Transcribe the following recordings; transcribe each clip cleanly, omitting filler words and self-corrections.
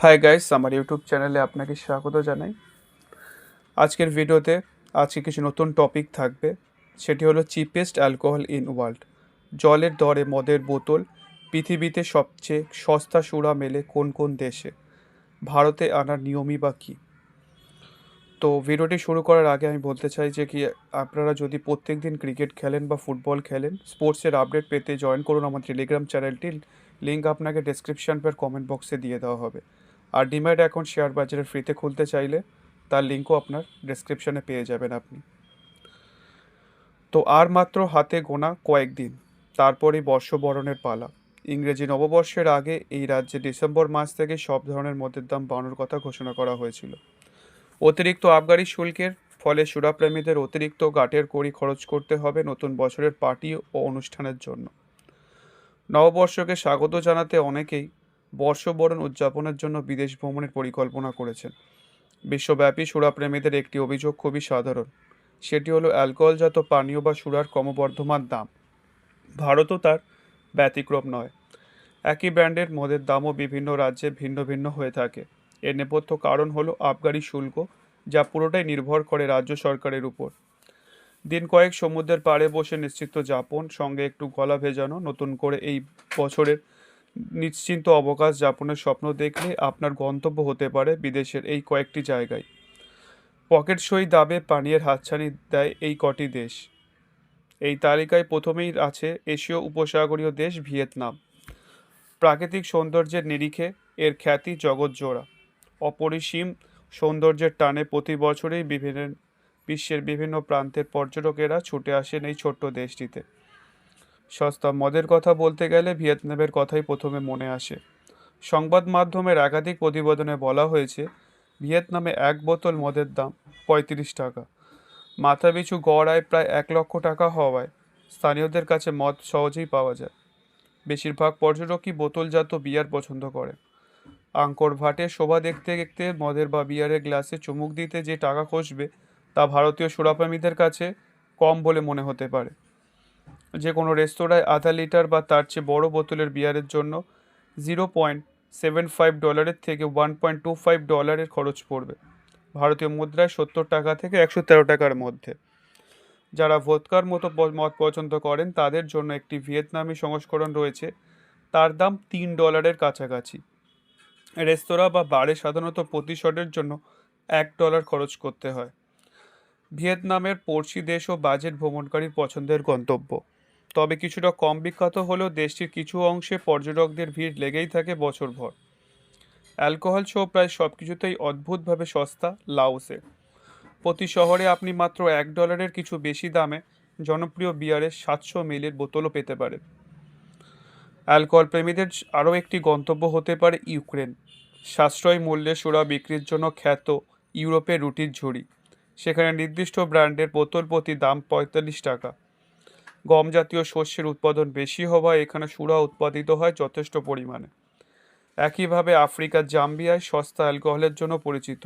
Hi guys, আমার YouTube চ্যানেলে আপনাকে স্বাগত জানাই। আজকের ভিডিওতে কিছু নতুন টপিক থাকবে। সেটি হলো চিপেস্ট অ্যালকোহল ইন ওয়ার্ল্ড। জলের দরে মদের বোতল পৃথিবীতে সবচেয়ে সস্তা সুরা মেলে কোন কোন দেশে? ভারতে আনার নিয়মই বা কী? তো ভিডিওটি শুরু করার আগে আমি বলতে চাই যে আপনারা যদি প্রত্যেক দিন ক্রিকেট খেলেন বা ফুটবল খেলেন, স্পোর্টসের আপডেট পেতে জয়েন করুন আমার টেলিগ্রাম চ্যানেলটির লিঙ্ক আপনাকে ডেসক্রিপশন বা কমেন্ট বক্সে দিয়ে দেওয়া হবে। আর ডিম্যাট অ্যাকাউন্ট শেয়ার বাজারে ফ্রিতে খুলতে চাইলে তার লিঙ্কও আপনার ডেসক্রিপশনে পেয়ে যাবেন আপনি। তো আর মাত্র হাতে গোনা কয়েকদিন, তারপরেই বর্ষবরণের পালা। ইংরেজি নববর্ষের আগে এই রাজ্যে ডিসেম্বর মাস থেকে সব ধরনের মদের দাম বাড়ানোর কথা ঘোষণা করা হয়েছিল। অতিরিক্ত আবগারি শুল্কের ফলে সুরাপ্রেমীদের অতিরিক্ত গাঁটের কড়ি খরচ করতে হবে নতুন বছরের পার্টি ও অনুষ্ঠানের জন্য। নববর্ষকে স্বাগত জানাতে অনেকেই বর্ষবরণ উদযাপনের জন্য বিদেশ ভ্রমণের পরিকল্পনা করেছেন। বিশ্বব্যাপী সুরাপ্রেমীদের একটি অভিযোগ খুবই সাধারণ, সেটি হলো অ্যালকোহলজাত পানীয় বা সুরার ক্রমবর্ধমান দাম। ভারতও তার ব্যতিক্রম নয়। একই ব্র্যান্ডের মদের দামও বিভিন্ন রাজ্যে ভিন্ন ভিন্ন হয়ে থাকে। এর নেপথ্য কারণ হলো আবগারি শুল্ক, যা পুরোটাই নির্ভর করে রাজ্য সরকারের উপর। দিন কয়েক সমুদ্রের পাড়ে বসে নিশ্চিন্ত যাপন, সঙ্গে একটু গলা ভেজানো, নতুন করে এই বছরের নিশ্চিন্ত অবকাশ যাপনের স্বপ্ন দেখলে আপনার গন্তব্য হতে পারে বিদেশের এই কয়েকটি জায়গায়। পকেটসই দামে পানীয়ের হাতছানি দেয় এই কটি দেশ। এই তালিকায় প্রথমেই আছে এশীয় উপসাগরীয় দেশ ভিয়েতনাম। প্রাকৃতিক সৌন্দর্যের নিরিখে এর খ্যাতি জগৎজোড়া। অপরিসীম সৌন্দর্যের টানে প্রতি বছরই বিশ্বের বিভিন্ন প্রান্তের পর্যটকেরা ছুটে আসেন এই ছোট্ট দেশটিতে। সস্তা মদের কথা বলতে গেলে ভিয়েতনামের কথাই প্রথমে মনে আসে। সংবাদ মাধ্যমের একাধিক প্রতিবেদনে বলা হয়েছে, ভিয়েতনামে এক বোতল মদের দাম ৩৫ টাকা। মাথাপিছু গড় আয় প্রায় ১ লক্ষ টাকা হওয়ায় স্থানীয়দের কাছে মদ সহজেই পাওয়া যায়। বেশিরভাগ পর্যটকই বোতলজাত বিয়ার পছন্দ করে। আঙ্কর ভাটে শোভা দেখতে দেখতে মদের বা বিয়ারের গ্লাসে চুমুক দিতে যে টাকা খসবে, তা ভারতীয় সুরাপামীদের কাছে কম বলে মনে হতে পারে। যে কোনো রেস্তোরাঁয় আধা লিটার বা তার চেয়ে বড় বোতলের বিয়ারের জন্য $0.75 থেকে $1.25 খরচ পড়বে। ভারতীয় মুদ্রায় 70 টাকা থেকে 113 টাকার মধ্যে। যারা ভোদকার মতো মদ পছন্দ করেন তাদের জন্য একটি ভিয়েতনামি সংস্করণ রয়েছে, তার দাম $3 কাছাকাছি। রেস্তোরাঁ বা বারে সাধারণত প্রতি শটের জন্য $1 খরচ করতে হয়। ভিয়েতনামের পড়শি দেশ ও বাজেট ভ্রমণকারীর পছন্দের গন্তব্য। তবে কিছুটা কম বিখ্যাত হলেও দেশটির কিছু অংশে পর্যটকদের ভিড় লেগেই থাকে বছরভর। অ্যালকোহল সহ প্রায় সব কিছুতেই অদ্ভুতভাবে সস্তা লাওসে। প্রতি শহরে আপনি মাত্র $1 কিছু বেশি দামে জনপ্রিয় বিয়ারের 700 মিলির বোতলও পেতে পারেন। অ্যালকোহল প্রেমীদের আরও একটি গন্তব্য হতে পারে ইউক্রেন। সাশ্রয়ী মূল্যে সুরা বিক্রির জন্য খ্যাত ইউরোপের রুটির ঝুড়ি। সেখানে নির্দিষ্ট ব্র্যান্ডের বোতল প্রতি দাম 45 টাকা। গম জাতীয় শস্যের উৎপাদন বেশি হওয়ায় এখানে সুরা উৎপাদিত হয় যথেষ্ট পরিমাণে। একইভাবে আফ্রিকার জাম্বিয়ায় সস্তা অ্যালকোহলের জন্য পরিচিত,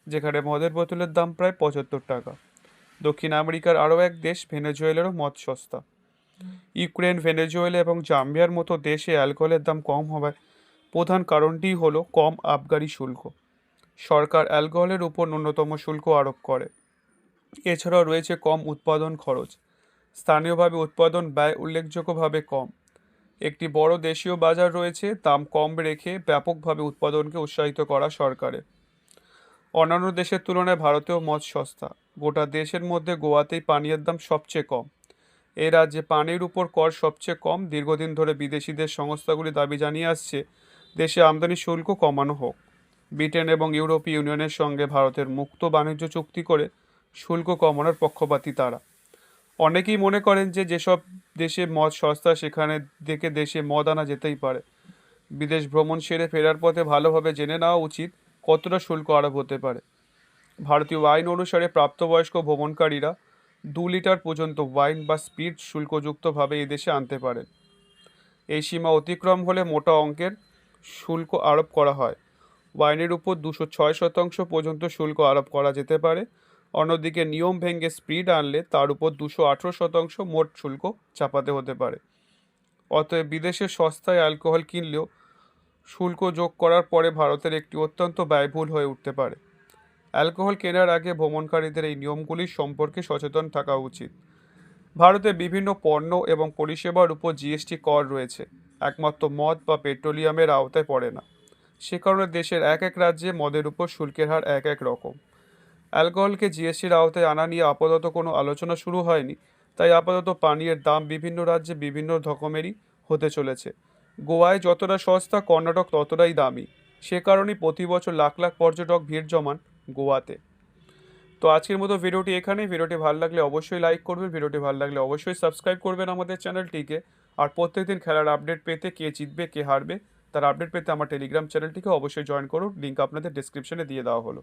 যেখানে মদের বোতলের দাম প্রায় 75 টাকা। দক্ষিণ আমেরিকার আরও এক দেশ ভেনেজুয়েলারও মদ সস্তা। ইউক্রেন, ভেনেজুয়েলা এবং জাম্বিয়ার মতো দেশে অ্যালকোহলের দাম কম হওয়ার প্রধান কারণটি হলো কম আবগারি শুল্ক। সরকার অ্যালকোহলের উপর ন্যূনতম শুল্ক আরোপ করে। এছাড়াও রয়েছে কম উৎপাদন খরচ। স্থানীয়ভাবে উৎপাদন ব্যয় উল্লেখযোগ্যভাবে কম। একটি বড় দেশীয় বাজার রয়েছে, দাম কম রেখে ব্যাপকভাবে উৎপাদনকে উৎসাহিত করা সরকারের। অন্যান্য দেশের তুলনায় ভারতেও মদ সস্তা। গোটা দেশের মধ্যে গোয়াতেই পানীয়ের দাম সবচেয়ে কম। এ রাজ্যে পানির উপর কর সবচেয়ে কম। দীর্ঘদিন ধরে বিদেশিদের সংস্থাগুলি দাবি জানিয়ে আসছে দেশে আমদানি শুল্ক কমানো হোক। ব্রিটেন এবং ইউরোপীয় ইউনিয়নের সঙ্গে ভারতের মুক্ত বাণিজ্য চুক্তি করে শুল্ক কমানোর পক্ষপাতী তারা। অনেকেই মনে করেন যে যেসব দেশে মদ সস্তা সেখানে থেকে দেশে মদ আনা যেতেই পারে। বিদেশ ভ্রমণ সেরে ফেরার পথে ভালোভাবে জেনে নেওয়া উচিত কতটা শুল্ক আরোপ হতে পারে। ভারতীয় আইন অনুসারে প্রাপ্তবয়স্ক ভ্রমণকারীরা 2 লিটার পর্যন্ত ওয়াইন বা স্পিরিট শুল্কযুক্তভাবে এদেশে আনতে পারেন। এই সীমা অতিক্রম হলে মোটা অঙ্কের শুল্ক আরোপ করা হয়। ওয়াইনের উপর 206% পর্যন্ত শুল্ক আরোপ করা যেতে পারে। অন্যদিকে নিয়ম ভেঙে স্পিরিট আনলে তার উপর 218% মোট শুল্ক চাপাতে হতে পারে। অতএব বিদেশে সস্তায় অ্যালকোহল কিনলেও শুল্ক যোগ করার পরে ভারতের একটি অত্যন্ত ব্যয়বহুল হয়ে উঠতে পারে। অ্যালকোহল কেনার আগে ভ্রমণকারীদের এই নিয়মগুলির সম্পর্কে সচেতন থাকা উচিত। ভারতে বিভিন্ন পণ্য এবং পরিষেবার উপর জিএসটি কর রয়েছে, একমাত্র মদ বা পেট্রোলিয়ামের আওতায় পড়ে না। সে কারণে দেশের এক এক রাজ্যে মদের উপর শুল্কের হার এক এক রকম। অ্যালকোহলকে জিএসটির আওতায় আনা নিয়ে আপাতত কোনো আলোচনা শুরু হয়নি, তাই আপাতত পানীয়ের দাম বিভিন্ন রাজ্যে বিভিন্ন রকমেরই হতে চলেছে। গোয়ায় যতটা সস্তা, কর্ণাটক ততটাই দামি। সে কারণেই প্রতি বছর লাখ লাখ পর্যটক ভিড় জমান গোয়াতে। তো আজকের মতো ভিডিওটি এখানেই। ভিডিওটি ভালো লাগলে অবশ্যই লাইক করবেন, ভিডিওটি ভালো লাগলে অবশ্যই সাবস্ক্রাইব করবেন আমাদের চ্যানেলটিকে। আর প্রত্যেকদিন খেলার আপডেট পেতে, কে জিতবে কে হারবে তার আপডেট পেতে আমার টেলিগ্রাম চ্যানেলটিকে অবশ্যই জয়েন করুন। লিঙ্ক আপনাদের ডিসক্রিপশনে দিয়ে দেওয়া হলো।